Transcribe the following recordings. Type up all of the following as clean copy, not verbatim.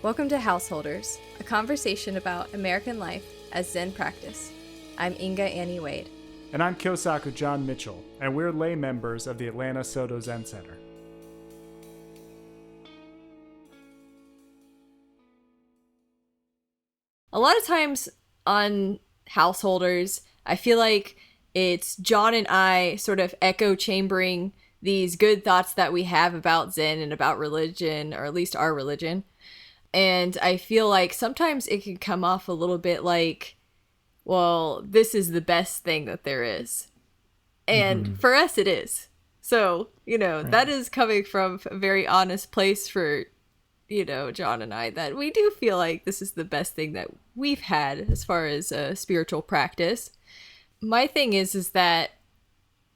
Welcome to Householders, a conversation about American life as Zen practice. I'm Inga Annie Wade. And I'm Kyosaku John Mitchell, and we're lay members of the Atlanta Soto Zen Center. A lot of times on Householders, I feel like it's John and I sort of echo chambering these good thoughts that we have about Zen and about religion, or at least our religion. And I feel like sometimes it can come off a little bit like, well, this is the best thing that there is. And for us, it is. So, that is coming from a very honest place for, John and I, that we do feel like this is the best thing that we've had as far as spiritual practice. My thing is that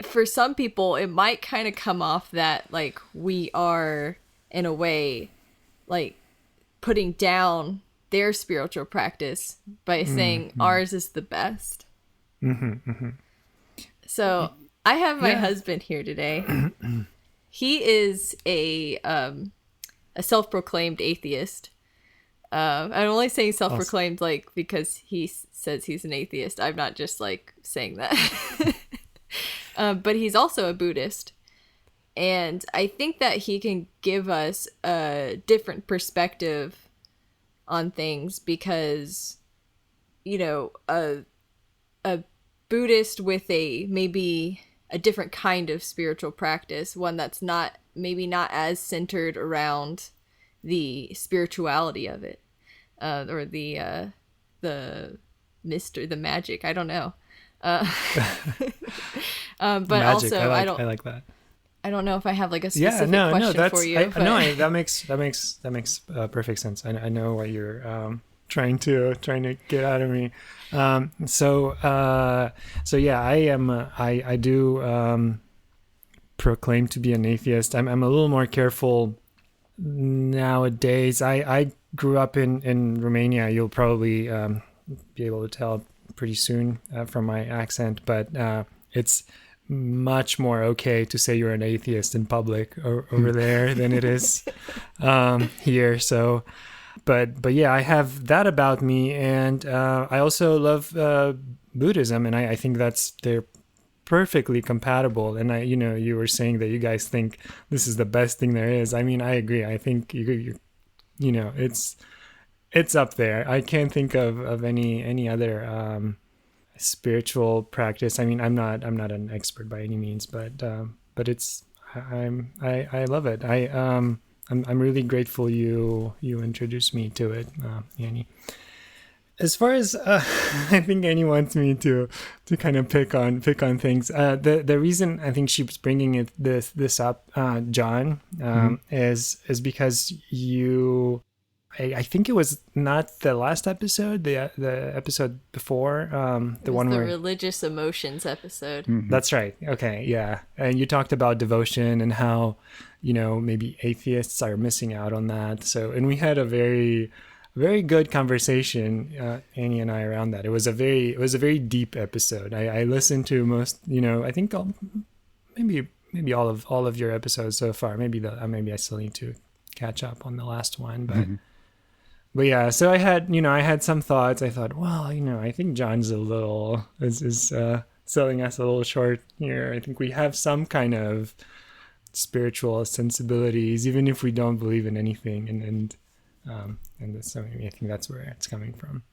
for some people, it might kind of come off that, like, we are, in a way, like, putting down their spiritual practice by saying ours is the best. So I have my husband here today. He is a self-proclaimed atheist. I'm only saying self-proclaimed like because he says he's an atheist. I'm not just like saying that. But he's also a Buddhist. And I think that he can give us a different perspective on things because, a Buddhist with maybe a different kind of spiritual practice, one that's maybe not as centered around the spirituality of it, or the mystery, the magic. I don't know. But magic, also, I like that. I don't know if I have like a specific question for you. That makes perfect sense. I know what you're trying to get out of me. So yeah, I do proclaim to be an atheist. I'm a little more careful nowadays. I grew up in Romania. You'll probably be able to tell pretty soon from my accent, but it's much more okay to say you're an atheist in public over there than it is here. So, but yeah, I have that about me, and I also love Buddhism, and I think they're perfectly compatible. And you were saying that you guys think this is the best thing there is. I mean, I agree. I think it's up there. I can't think of any other spiritual practice. I mean, I'm not an expert by any means, but I love it. I'm really grateful you introduced me to it, Annie. As far as I think Annie wants me to kind of pick on things. The reason I think she was bringing this up, John, is because you. I think it was not the last episode, the episode before, the one where religious emotions episode. That's right. Okay, yeah. And you talked about devotion and how, maybe atheists are missing out on that. So, and we had a very, very good conversation, Annie and I, around that. It was a very deep episode. I listened to most, I think maybe all of your episodes so far. Maybe I still need to catch up on the last one, but. But yeah, so I had some thoughts. I thought, well, I think John's is selling us a little short here. I think we have some kind of spiritual sensibilities, even if we don't believe in anything. And so I think that's where it's coming from.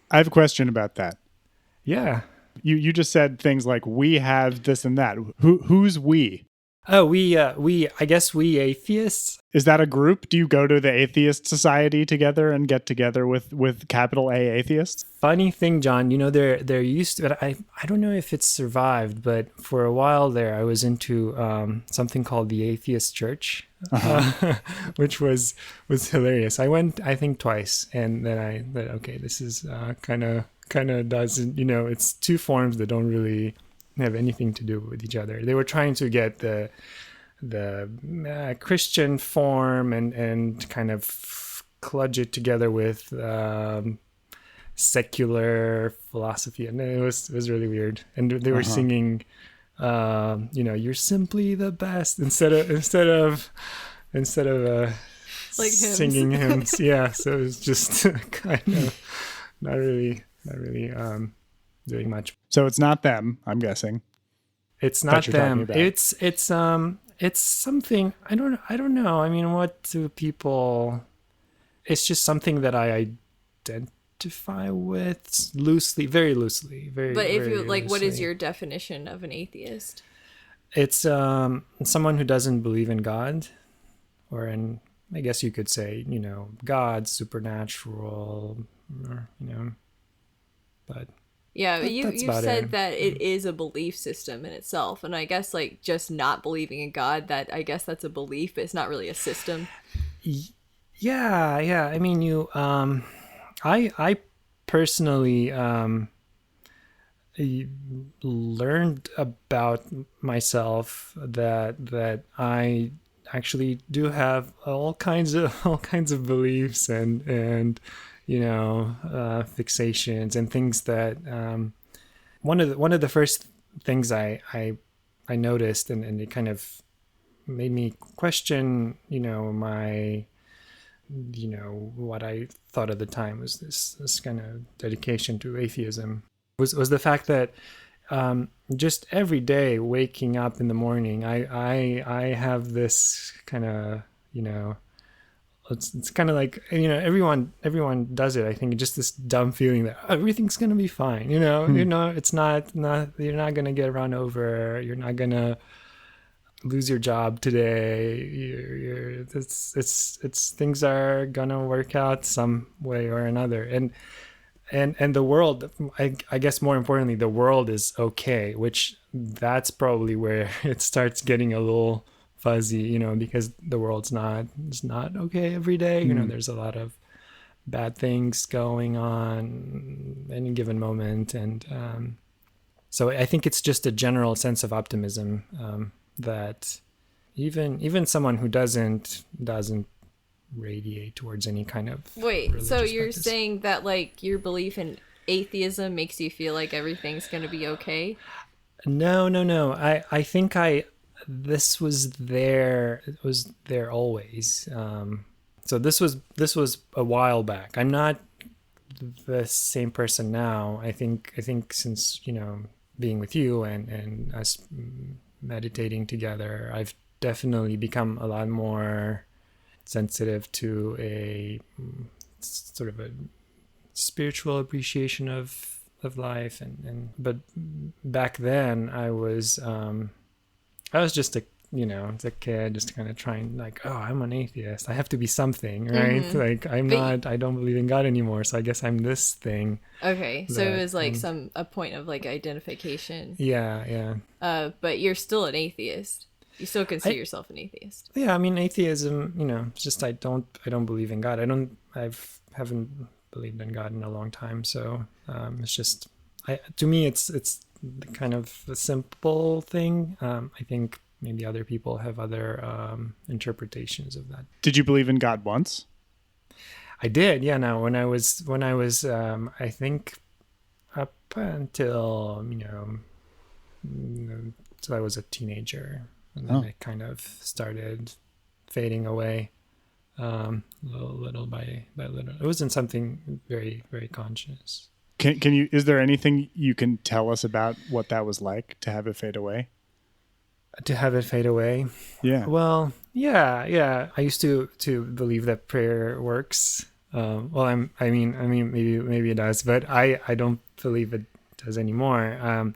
I have a question about that. Yeah. You just said things like we have this and that. Who's we? Oh, I guess we atheists. Is that a group? Do you go to the atheist society together and get together with capital A atheists? Funny thing, John, there used to, I don't know if it's survived, but for a while there, I was into something called the Atheist Church, which was hilarious. I went, I think, twice, and then I thought, okay, this is kind of doesn't, it's two forms that don't really have anything to do with each other. They were trying to get the Christian form and kind of kludge it together with secular philosophy, and it was really weird. And they were singing, you're simply the best instead of Like hymns. singing hymns. Yeah, so it's just kind of not really doing much. So it's not them, I'm guessing. It's that not you're talking them. about. It's something I don't know. I mean, what do people? It's just something that I identify with loosely, very loosely, very. But if very you like, what is loosely. your definition of an atheist? It's someone who doesn't believe in God, or in, I guess you could say, God, supernatural, or, but Yeah, you that's you about said it. that it is a belief system in itself, and I guess like just not believing in God, that I guess that's a belief, but it's not really a system. Yeah. I mean, I personally learned about myself that I actually do have all kinds of beliefs and fixations and things that one of the first things I noticed, and it kind of made me question my what I thought at the time was this kind of dedication to atheism was the fact that just every day waking up in the morning, I have this kind of it's kind of like everyone does it. I think just this dumb feeling that everything's gonna be fine. It's not you're not gonna get run over. You're not gonna lose your job today. It's things are gonna work out some way or another, and the world, I guess more importantly, the world is okay, which that's probably where it starts getting a little fuzzy, because the world's it's not okay every day. There's a lot of bad things going on any given moment, and so I think it's just a general sense of optimism that even someone who doesn't radiate towards any kind of Wait, so religious you're practice. saying that like your belief in atheism makes you feel like everything's gonna be okay? No. I think this was there. It was there always. So this was a while back. I'm not the same person now. I think since being with you and us meditating together, I've definitely become a lot more sensitive to a sort of a spiritual appreciation of life, and but back then I was just a as a kid, just kind of trying, like, oh, I'm an atheist, I have to be something, right? Like I don't believe in God anymore, so I guess I'm this thing. Okay, so it was like and a point of like identification. yeah. But you're still an atheist. You still consider I yourself an atheist. Yeah, I mean, atheism, it's just I don't believe in God. Haven't believed in God in a long time, so it's just to me it's kind of a simple thing. I think maybe other people have other interpretations of that. Did you believe in God once? I did, yeah. Now when I was I think up until till I was a teenager, and then it kind of started fading away, little by little. It wasn't something very, very conscious. Can you? Is there anything you can tell us about what that was like to have it fade away? To have it fade away? Yeah. Well, yeah. I used to believe that prayer works. Well, I mean, maybe it does, but I don't believe it does anymore.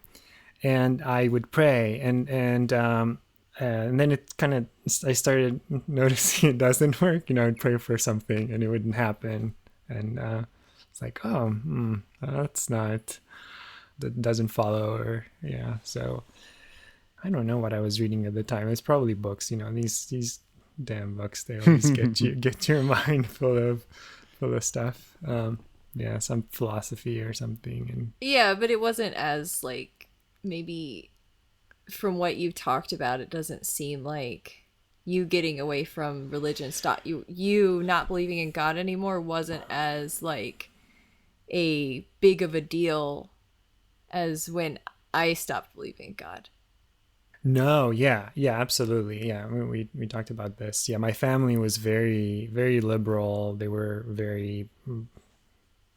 And I would pray, and then it kind of, I started noticing it doesn't work. I'd pray for something and it wouldn't happen, and it's like, oh, that doesn't follow, or yeah. So I don't know what I was reading at the time. It's probably books. These damn books. They always get your mind full of stuff. Yeah, some philosophy or something. And Yeah, but it wasn't as like, maybe from what you've talked about, it doesn't seem like you getting away from religion, you not believing in God anymore wasn't as like a big of a deal as when I stopped believing in God. No, yeah, yeah, absolutely. Yeah, we talked about this. Yeah, my family was very, very liberal. They were very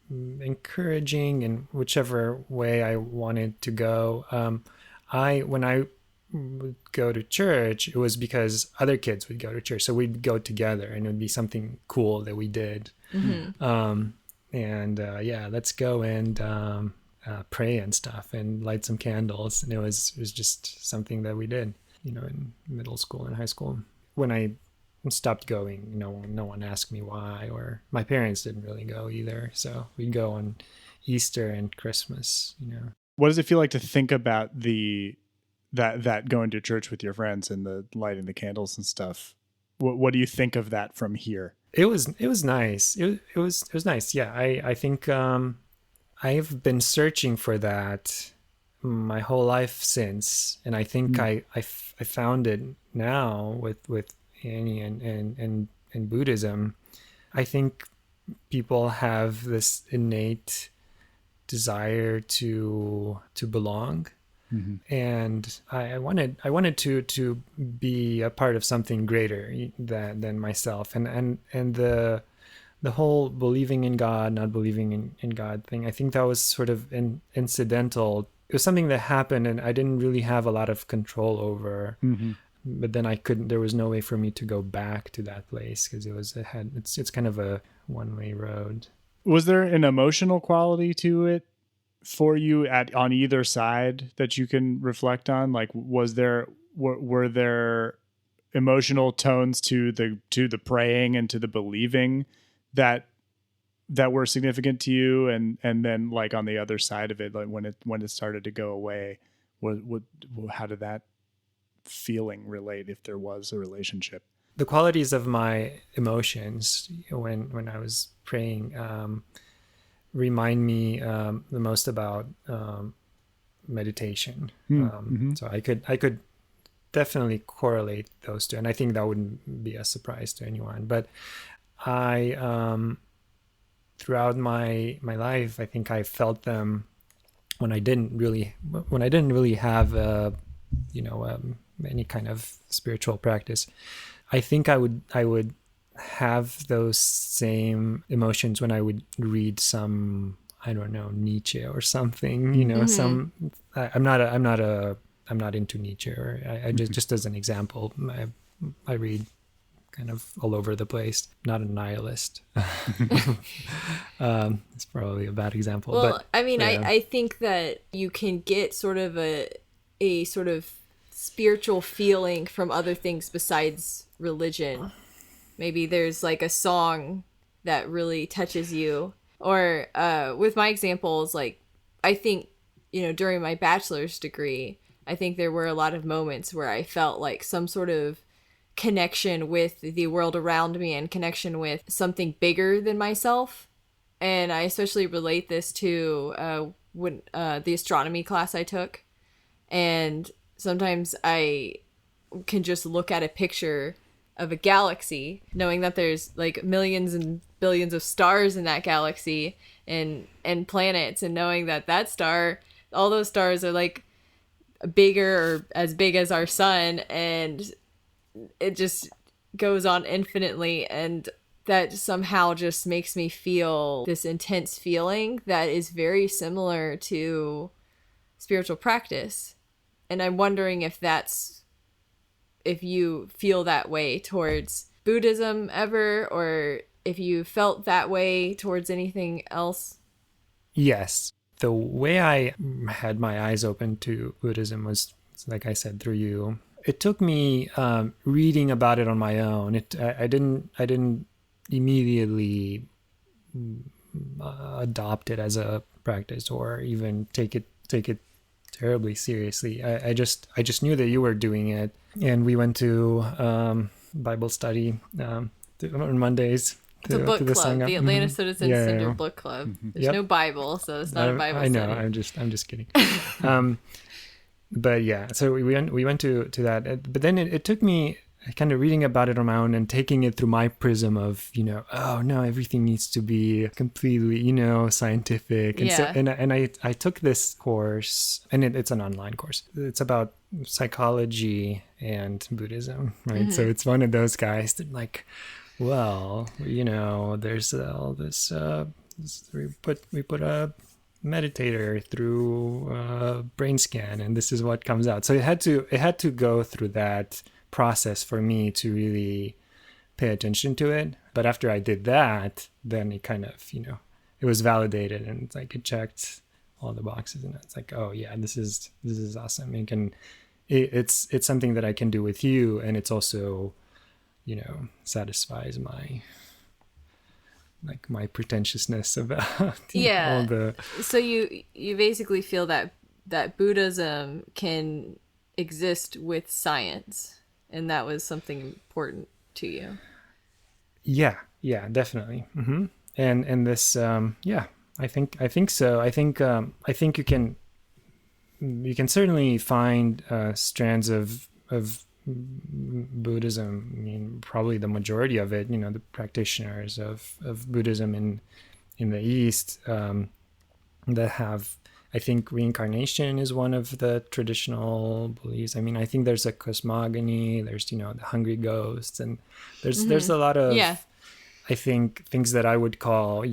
encouraging in whichever way I wanted to go. When I would go to church, it was because other kids would go to church, so we'd go together, and it would be something cool that we did. And yeah, let's go and pray and stuff, and light some candles, and it was just something that we did, in middle school and high school. When I stopped going, no one asked me why, or my parents didn't really go either. So we'd go on Easter and Christmas. What does it feel like to think about that going to church with your friends and the lighting the candles and stuff? What do you think of that from here? It was nice. It was nice. Yeah, I think I've been searching for that my whole life since, and I think I found it now with Annie and Buddhism. I think people have this innate desire to belong. And I wanted to be a part of something greater than myself, and the whole believing in God, not believing in God thing. I think that was sort of incidental. It was something that happened, and I didn't really have a lot of control over. But then I couldn't. There was no way for me to go back to that place because it's kind of a one-way road. Was there an emotional quality to it for you on either side that you can reflect on? Like, were there emotional tones to the praying and to the believing that were significant to you, and then like on the other side of it, like when it started to go away, how did that feeling relate, if there was a relationship? The qualities of my emotions when I was praying remind me the most about meditation. So I could definitely correlate those two, and I think that wouldn't be a surprise to anyone. But I throughout my life, I think I felt them when I didn't really have any kind of spiritual practice. I think I would have those same emotions when I would read some, I don't know, Nietzsche or something, some, I'm not into Nietzsche, or I just as an example, I read kind of all over the place, not a nihilist. It's probably a bad example. Well, but, I mean, I think that you can get sort of a sort of spiritual feeling from other things besides religion. Maybe there's like a song that really touches you. Or with my examples, like I think, during my bachelor's degree, I think there were a lot of moments where I felt like some sort of connection with the world around me and connection with something bigger than myself. And I especially relate this to when the astronomy class I took. And sometimes I can just look at a picture of a galaxy, knowing that there's like millions and billions of stars in that galaxy and planets, and knowing that star, all those stars are like bigger or as big as our sun, and it just goes on infinitely, and that somehow just makes me feel this intense feeling that is very similar to spiritual practice. And I'm wondering if you feel that way towards Buddhism ever, or if you felt that way towards anything else. Yes. The way I had my eyes open to Buddhism was, like I said, through you. It took me reading about it on my own. I didn't immediately adopt it as a practice or even take it terribly seriously. I just knew that you were doing it, and we went to Bible study on Mondays. The book club, the Atlanta Citizen Center Book Club. There's no Bible, so it's not a Bible study. I know. I'm just kidding. But yeah, so we went to that. But then it took me kind of reading about it on my own and taking it through my prism of, oh no, everything needs to be completely, scientific. And so I took this course, and it's an online course. It's about psychology and Buddhism, right? So it's one of those guys that like, well, there's all this. We put a meditator through a brain scan, and this is what comes out. So it had to go through that process for me to really pay attention to it. But after I did that, then it kind of, it was validated, and it's like it checked all the boxes, and it's like, oh yeah, this is awesome. It's something that I can do with you, and it's also, satisfies my pretentiousness about all the. So you basically feel that Buddhism can exist with science, and that was something important to you. Yeah, definitely. And this, I think so. I think you can certainly find strands of Buddhism. I mean, probably the majority of it, the practitioners of Buddhism in the East that have, I think reincarnation is one of the traditional beliefs. I mean, I think there's a cosmogony, there's, the hungry ghosts, and there's a lot of, I think, things that I would call,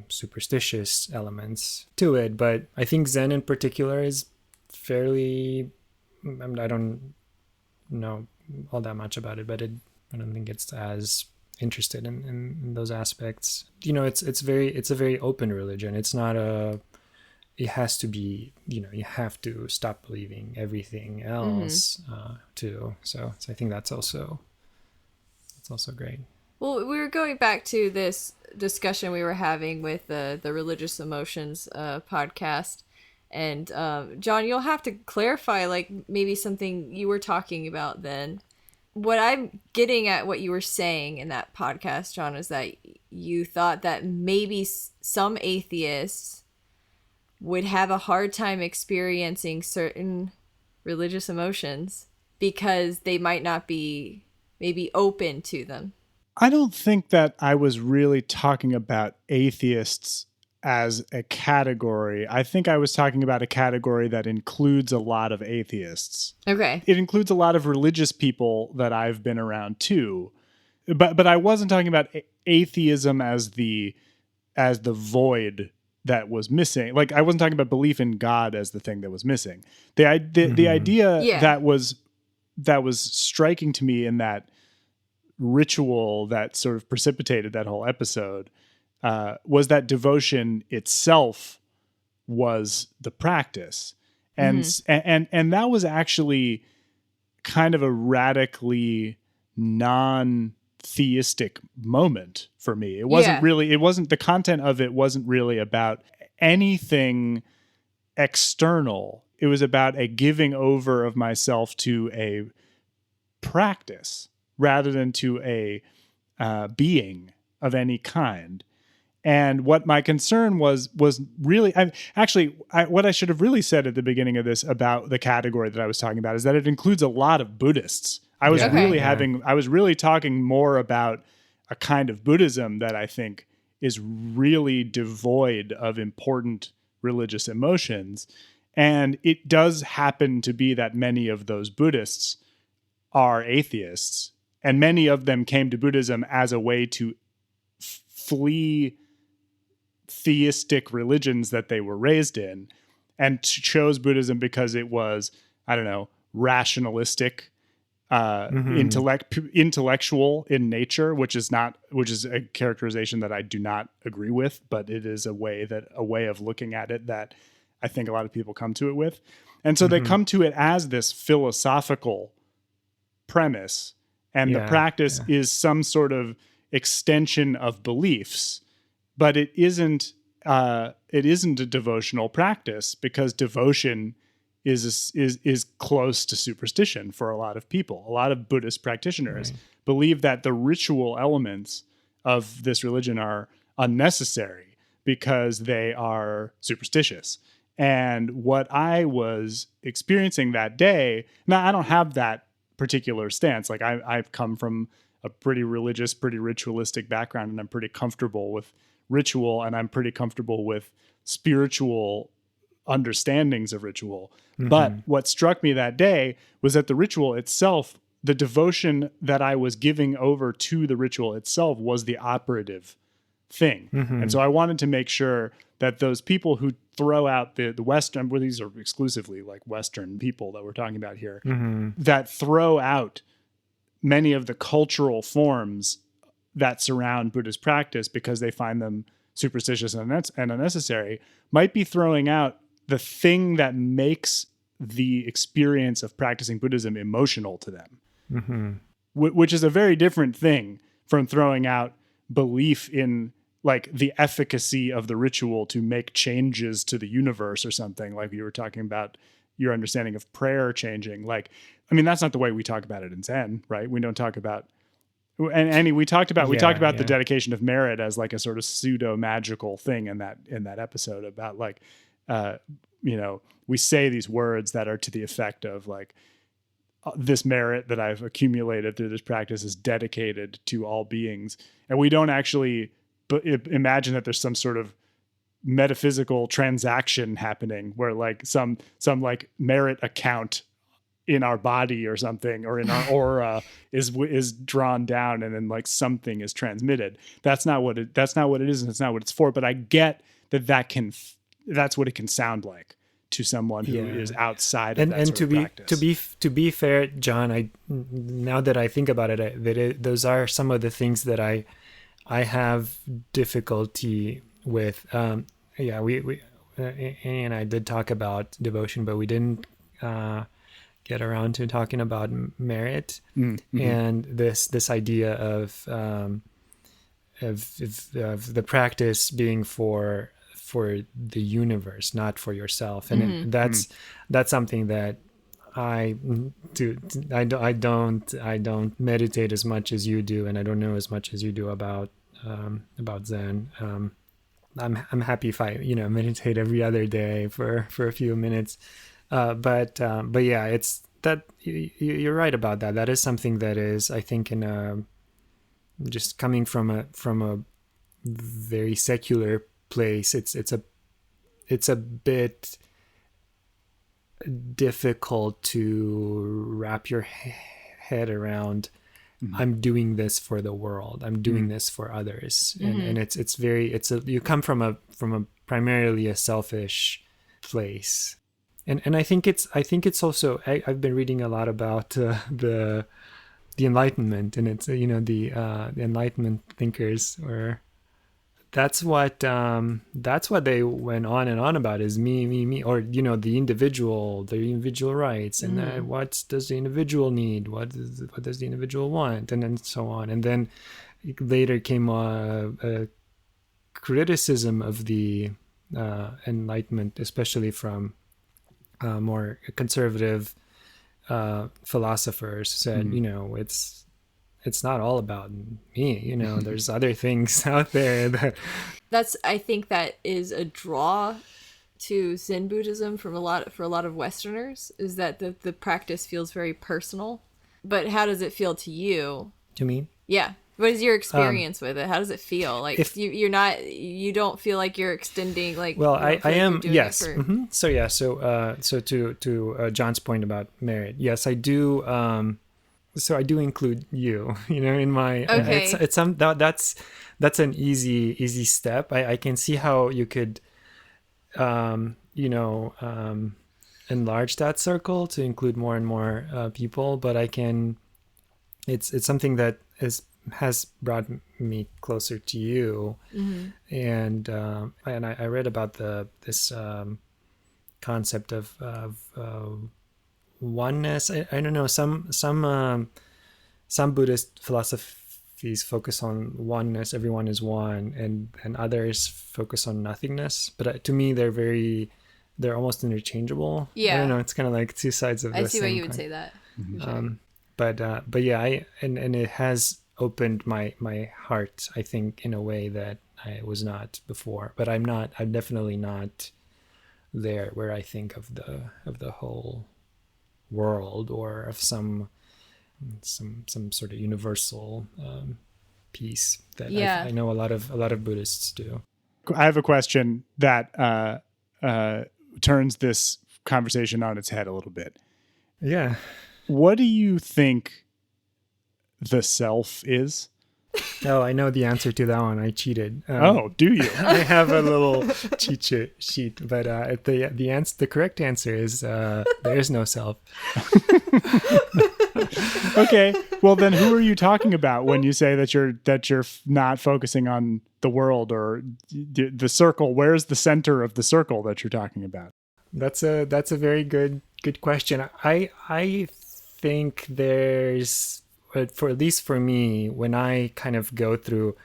superstitious elements to it. But I think Zen in particular is fairly, I don't know all that much about it, but I don't think it's as interested in those aspects. It's a very open religion. It's not it has to be, you have to stop believing everything else too. So I think that's also great. Well, we were going back to this discussion we were having with the Religious Emotions podcast. And John, you'll have to clarify, like, maybe something you were talking about then. What I'm getting at what you were saying in that podcast, John, is that you thought that maybe some atheists would have a hard time experiencing certain religious emotions because they might not be maybe open to them. I don't think that I was really talking about atheists as a category. I think I was talking about a category that includes a lot of atheists. Okay. It includes a lot of religious people that I've been around too. But I wasn't talking about atheism as the void that was missing. Like, I wasn't talking about belief in God as the thing that was missing. The idea that was striking to me in that ritual that sort of precipitated that whole episode was that devotion itself was the practice. And that was actually kind of a radically non-theistic moment for me. It wasn't the content of it wasn't really about anything external. It was about a giving over of myself to a practice rather than to a being of any kind. And what my concern was really, what I should have really said at the beginning of this about the category that I was talking about is that it includes a lot of Buddhists. I was really talking more about a kind of Buddhism that I think is really devoid of important religious emotions. And it does happen to be that many of those Buddhists are atheists, and many of them came to Buddhism as a way to flee theistic religions that they were raised in, and chose Buddhism because it was, I don't know, rationalistic, intellectual in nature, which is a characterization that I do not agree with, but it is a way of looking at it that I think a lot of people come to it with. And so they come to it as this philosophical premise, and the practice is some sort of extension of beliefs, but it isn't a devotional practice, because devotion is close to superstition for a lot of people. A lot of Buddhist practitioners believe that the ritual elements of this religion are unnecessary because they are superstitious. And what I was experiencing that day, now I don't have that particular stance. Like, I've come from a pretty religious, pretty ritualistic background, and I'm pretty comfortable with ritual, and I'm pretty comfortable with spiritual understandings of ritual. But what struck me that day was that the ritual itself, the devotion that I was giving over to the ritual itself, was the operative thing. And so I wanted to make sure that those people who throw out the Western, well, these are exclusively like Western people that we're talking about here, that throw out many of the cultural forms that surround Buddhist practice because they find them superstitious and unnecessary, might be throwing out the thing that makes the experience of practicing Buddhism emotional to them, which is a very different thing from throwing out belief in like the efficacy of the ritual to make changes to the universe or something, like you were talking about your understanding of prayer changing. Like, I mean, that's not the way we talk about it in Zen, right? We don't talk about, and Annie, we talked about the dedication of merit as like a sort of pseudo magical thing in that episode about like, we say these words that are to the effect of like, this merit that I've accumulated through this practice is dedicated to all beings. And we don't actually imagine that there's some sort of metaphysical transaction happening where like some like merit account in our body or something, or in our aura is drawn down and then like something is transmitted. That's not what it is. And it's not what it's for. But I get that's what it can sound like to someone who is outside of that sort of practice. To be fair, John, now that I think about it, those are some of the things that I have difficulty with. We Annie and I did talk about devotion, but we didn't get around to talking about merit and this idea of the practice being for the universe, not for yourself, and that's something that I don't meditate as much as you do, and I don't know as much as you do about Zen. I'm happy if I meditate every other day for a few minutes, but yeah, it's that you're right about that. That is something that is, I think, in just coming from a very secular place, it's a bit difficult to wrap your head around. I'm doing this for the world. I'm doing this for others, and you come from a primarily a selfish place, and I think it's also I've been reading a lot about the Enlightenment, and it's the Enlightenment thinkers, or that's what they went on and on about, is me, or the individual rights, and what does the individual need, what does the individual want, and then so on. And then later came a criticism of the Enlightenment, especially from more conservative philosophers, said it's not all about me, there's other things out there I think that is a draw to Zen Buddhism for a lot of Westerners, is that the practice feels very personal. But how does it feel to you? To me? Yeah. What is your experience with it? How does it feel? Like, if you don't feel like you're extending, like, well, I am, yes. So yeah, so to John's point about merit, yes, I do. So I do include you, in my, okay. It's that's an easy step. I can see how you could, enlarge that circle to include more and more people, but it's something that has brought me closer to you. And I read about this concept of oneness. I don't know, some Buddhist philosophies focus on oneness, everyone is one, and others focus on nothingness, but to me they're almost interchangeable. I don't know, it's kind of like two sides of the same I see why you would say that. But yeah, and it has opened my heart, I think, in a way that I was not before, but I'm definitely not there where I think of the whole world, or of some sort of universal piece that I know a lot of Buddhists do. I have a question that turns this conversation on its head a little bit. Yeah. What do you think the self is? Oh, I know the answer to that one. I cheated. Do you? I have a little cheat sheet, but the correct answer is there is no self. Okay, well then, who are you talking about when you say that you're not focusing on the world or the circle? Where's the center of the circle that you're talking about? That's a very good question. I think there's, for at least for me, when I kind of go through,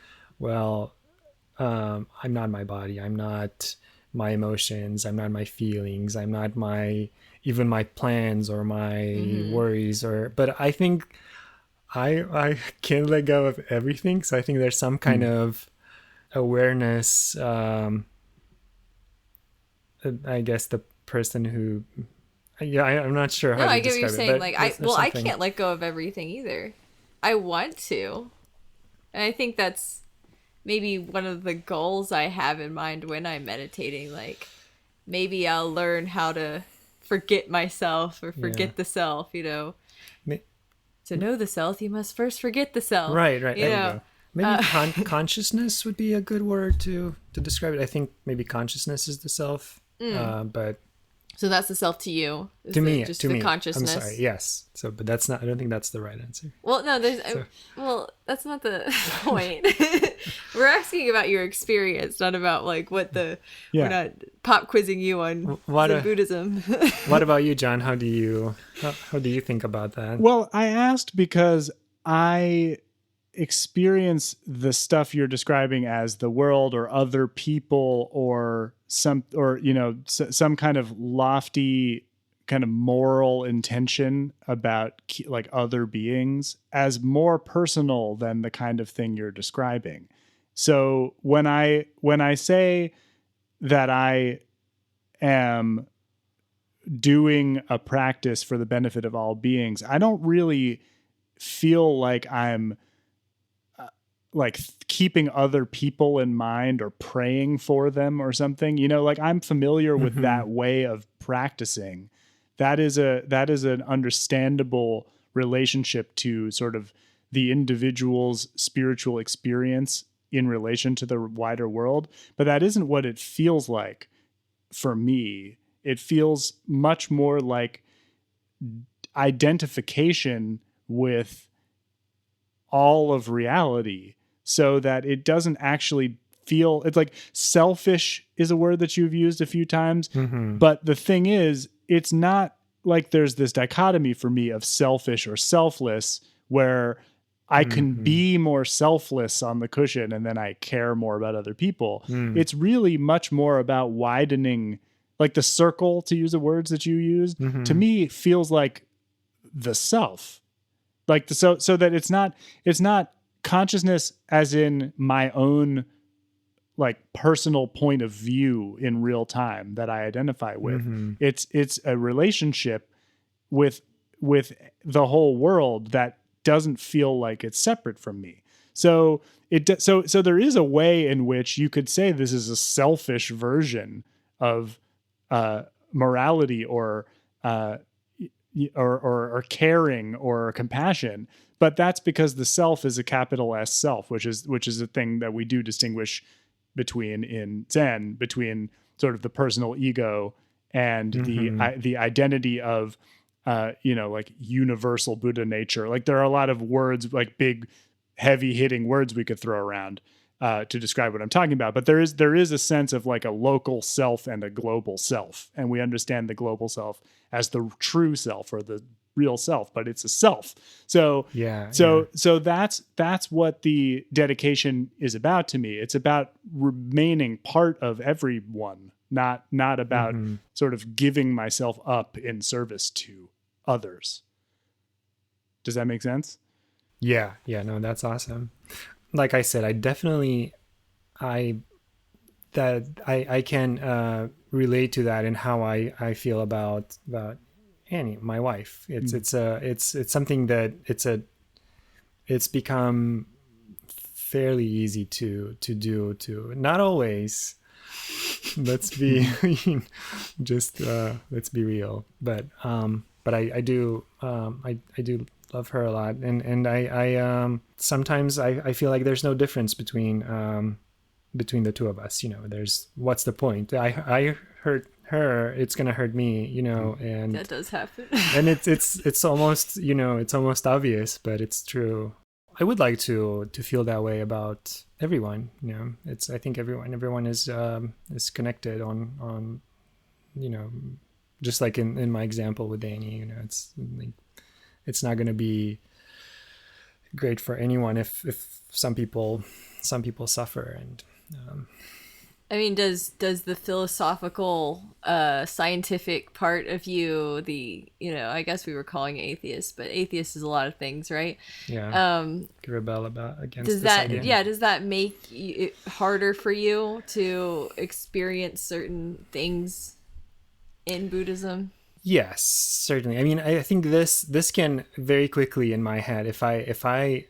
I'm not my body, I'm not my emotions, I'm not my feelings, I'm not even my plans or my worries, but I think I can let go of everything. So I think there's some kind of awareness. I guess the person who, I'm not sure how to I get what you're describe saying. it. Like, there's I something. can't let go of everything either. I want to. And I think that's maybe one of the goals I have in mind when I'm meditating. Like, maybe I'll learn how to forget myself or forget the self, you know. To know the self, you must first forget the self. Right. You know? Maybe consciousness would be a good word to describe it. I think maybe consciousness is the self, but So that's the self to you. to me, just to the me, consciousness. I'm sorry. Yes. So, but that's not. I don't think that's the right answer. Well, no, that's not the point. We're asking about your experience, not about like what we're not pop quizzing you on Zen Buddhism. What about you, John? How do you think about that? Well, I asked because I experience the stuff you're describing as the world or other people or some kind of lofty kind of moral intention about like other beings as more personal than the kind of thing you're describing. So when I say that I am doing a practice for the benefit of all beings, I don't really feel like I'm like keeping other people in mind or praying for them or something, like I'm familiar with that way of practicing. That is an understandable relationship to sort of the individual's spiritual experience in relation to the wider world. But that isn't what it feels like for me. It feels much more like identification with all of reality, so that it doesn't actually feel, it's like selfish is a word that you've used a few times. But the thing is, it's not like there's this dichotomy for me of selfish or selfless where I can be more selfless on the cushion and then I care more about other people. It's really much more about widening, like the circle, to use the words that you used, to me feels like the self. Like so that it's not consciousness as in my own like personal point of view in real time that I identify with. It's a relationship with the whole world that doesn't feel like it's separate from me. So so there is a way in which you could say this is a selfish version of morality or caring or compassion. But that's because the self is a capital S self, which is a thing that we do distinguish between in Zen, between sort of the personal ego and the identity of, like universal Buddha nature. Like there are a lot of words, like big, heavy hitting words we could throw around to describe what I'm talking about. But there is a sense of like a local self and a global self. And we understand the global self as the true self or the real self, but it's a self. So that's what the dedication is about to me. It's about remaining part of everyone, not about sort of giving myself up in service to others. Does that make sense? Yeah, no, that's awesome. Like I said, I can relate to that and how I feel about Annie, my wife. It's something that it's become fairly easy to do, not always, let's be just let's be real. But I do love her a lot, and I sometimes I feel like there's no difference between the two of us. There's, what's the point? I hurt her, it's gonna hurt me, and That does happen. and it's almost, it's almost obvious, but it's true. I would like to feel that way about everyone. I think everyone is connected on just like in my example with Danny. It's like, it's not going to be great for anyone if some people suffer. And I mean, does the philosophical, scientific part of you, I guess we were calling it atheist, but atheist is a lot of things, right? yeah, rebel against Does this that idea. does that make it harder for you to experience certain things in Buddhism? Yes, certainly. I mean, I think this can very quickly in my head, if I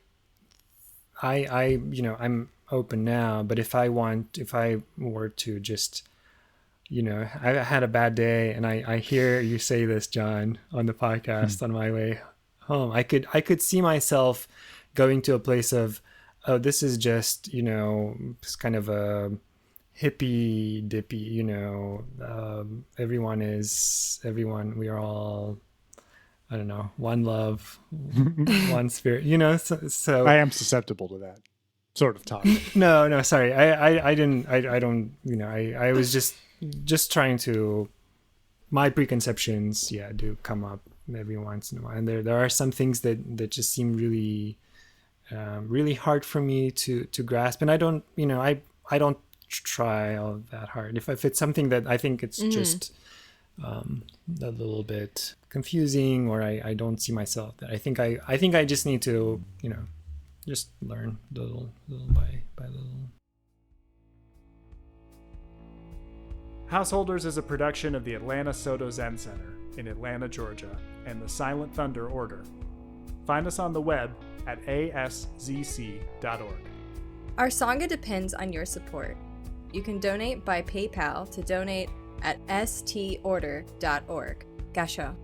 I'm open now, but if I were to just, I had a bad day, and I hear you say this, John, on the podcast on my way home, I could see myself going to a place of, oh, this is just, it's kind of a hippy dippy, everyone, we are all, I don't know, one love, one spirit, so I am susceptible to that sort of talk. no, sorry, I didn't, I don't, I was just trying to, my preconceptions do come up every once in a while, and there are some things that just seem really really hard for me to grasp, and I don't, I don't try all that hard. If it's something that I think it's just a little bit confusing, or I don't see myself there, I think I just need to, just learn little by little. Householders is a production of the Atlanta Soto Zen Center in Atlanta, Georgia, and the Silent Thunder Order. Find us on the web at aszc.org. Our Sangha depends on your support. You can donate by PayPal to donate at storder.org. Gasho.